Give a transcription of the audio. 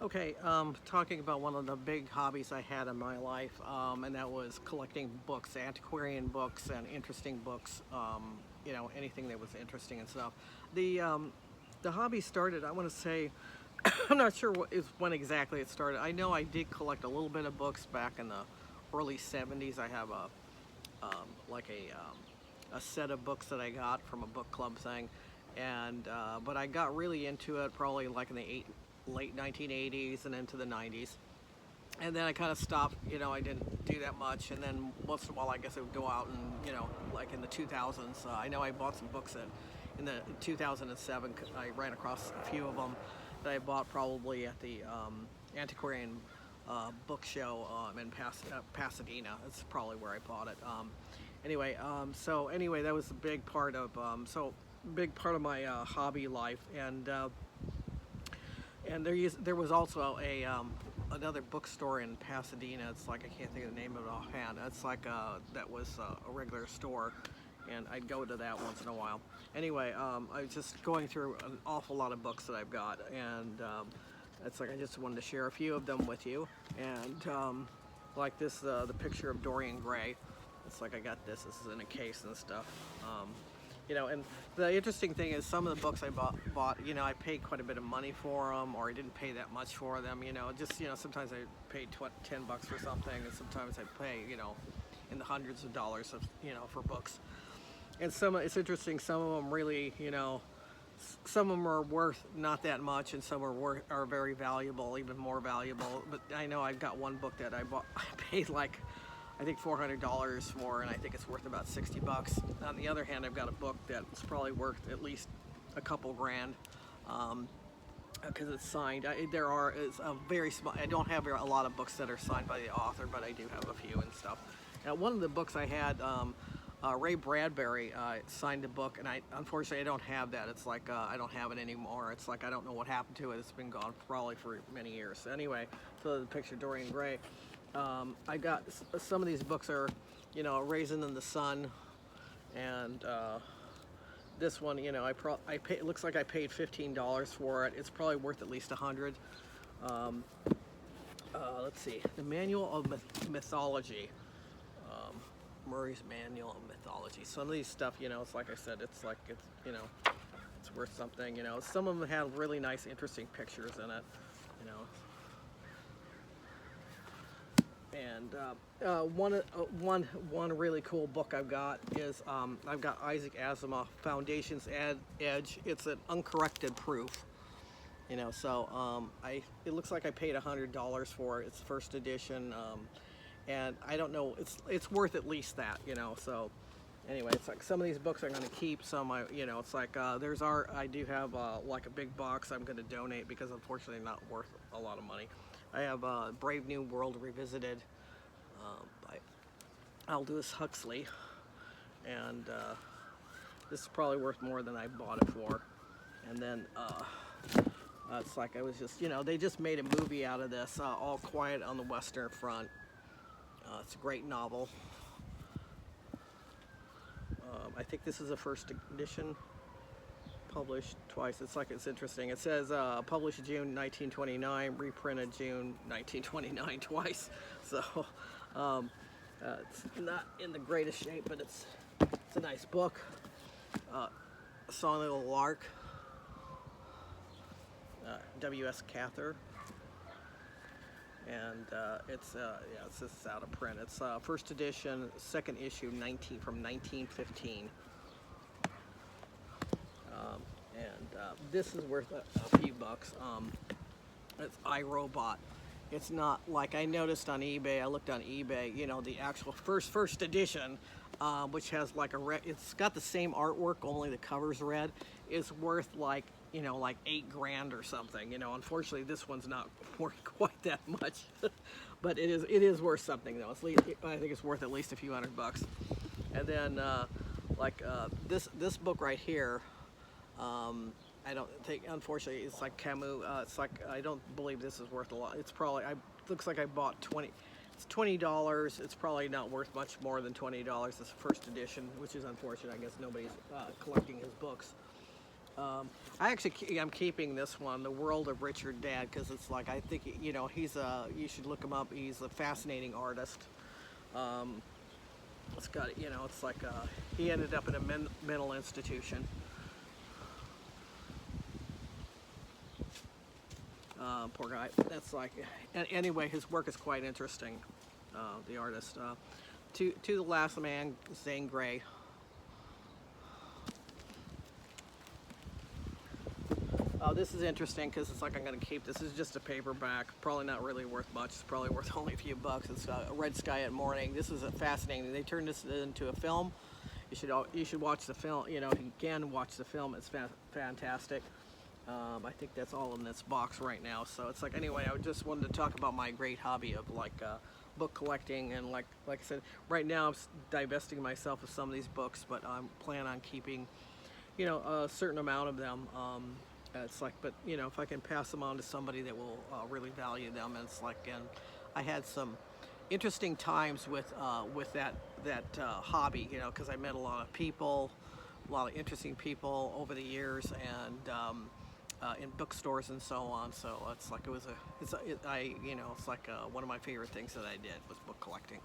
Okay, talking about one of the big hobbies I had in my life, and that was collecting books, antiquarian books, and interesting books. Anything that was interesting and stuff. The hobby started. I want to say, I'm not sure what is when exactly it started. I know I did collect a little bit of books back in the early '70s. I have a set of books that I got from a book club thing, and but I got really into it probably like in the late 1980s and into the 90s. And then I kind of stopped. I didn't do that much. And then once in a while, I guess I would go out and like in the 2000s. I know I bought some books in the 2007. I ran across a few of them that I bought probably at the antiquarian book show in Pasadena. That's probably where I bought it. Anyway, that was a big part of big part of my hobby life, and there was also a another bookstore in Pasadena. It's like I can't think of the name of it offhand. It's like that was a regular store, and I'd go to that once in a while. Anyway, I was just going through an awful lot of books that I've got, and it's like I just wanted to share a few of them with you. And like this, the picture of Dorian Gray. It's like I got this. This is in a case and stuff. And the interesting thing is some of the books I bought, I paid quite a bit of money for them, or I didn't pay that much for them. Sometimes I paid $10 for something, and sometimes I pay, in the hundreds of dollars for books. And it's interesting. Some of them really, some of them are worth not that much, and some are very valuable, even more valuable. But I know I've got one book that I bought. I paid like I think $400 for, and I think it's worth about $60. On the other hand, I've got a book that's probably worth at least a couple grand because it's signed. It's a very small. I don't have a lot of books that are signed by the author, but I do have a few and stuff. Now, one of the books I had, Ray Bradbury signed a book, and unfortunately I don't have that. It's like I don't have it anymore. It's like I don't know what happened to it. It's been gone probably for many years. Anyway, so the picture of Dorian Gray. I got some of these books are, Raisin in the Sun, and this one, it looks like I paid $15 for it. It's probably worth at least 100. Um, let's see, the Manual of Mythology, Murray's Manual of Mythology. Some of these stuff, it's like I said, it's it's worth something. Some of them have really nice, interesting pictures in it. You know. And one really cool book I've got is I've got Isaac Asimov Foundation's Edge. It's an uncorrected proof, it looks like I paid $100 for it. It's first edition, and I don't know. It's worth at least that, So anyway, it's like some of these books I'm going to keep. Some it's like there's art. I do have like a big box I'm going to donate because unfortunately not worth a lot of money. I have Brave New World Revisited by Aldous Huxley, and this is probably worth more than I bought it for. And then it's like I was just, they just made a movie out of this, All Quiet on the Western Front. It's a great novel. I think this is a first edition, published twice. It's interesting. It says published June 1929, reprinted June 1929 twice. So it's not in the greatest shape, but it's a nice book. Song of the Lark, W.S. Cather, and it's just out of print. It's first edition, second issue, from 1915. This is worth a few bucks. It's iRobot. It's not like I noticed on eBay. I looked on eBay. The actual first edition, which has like a red. It's got the same artwork, only the cover's red. Is worth like like $8 grand or something. Unfortunately, this one's not worth quite that much, but it is worth something though. I think it's worth at least a few $100. And then this book right here. I don't think, unfortunately, it's like Camus. It's like I don't believe this is worth a lot. It's probably looks like I bought It's $20. It's probably not worth much more than $20. This first edition, which is unfortunate. I guess nobody's collecting his books. I'm keeping this one, The World of Richard Dad, because it's like, I think, you know, you should look him up. He's a fascinating artist. It's got, you know, it's like, he ended up in a mental institution. Poor guy. That's like, anyway, his work is quite interesting, the artist. To the Last Man, Zane Gray. This is interesting because it's like, I'm going to keep this. This is just a paperback, probably not really worth much. It's probably worth only a few bucks. It's Red Sky at Morning. This is fascinating. They turned this into a film. You should watch the film. You know, if you can watch the film, it's fantastic. I think that's all in this box right now. So it's like, anyway, I just wanted to talk about my great hobby of like book collecting, and like I said, right now I'm divesting myself of some of these books, but I'm planning on keeping, you know, a certain amount of them. It's like, but you know, if I can pass them on to somebody that will really value them, and it's like, and I had some interesting times with that hobby, you know, because I met a lot of people, a lot of interesting people over the years, and in bookstores and so on. So it's like, you know, it's like one of my favorite things that I did was book collecting.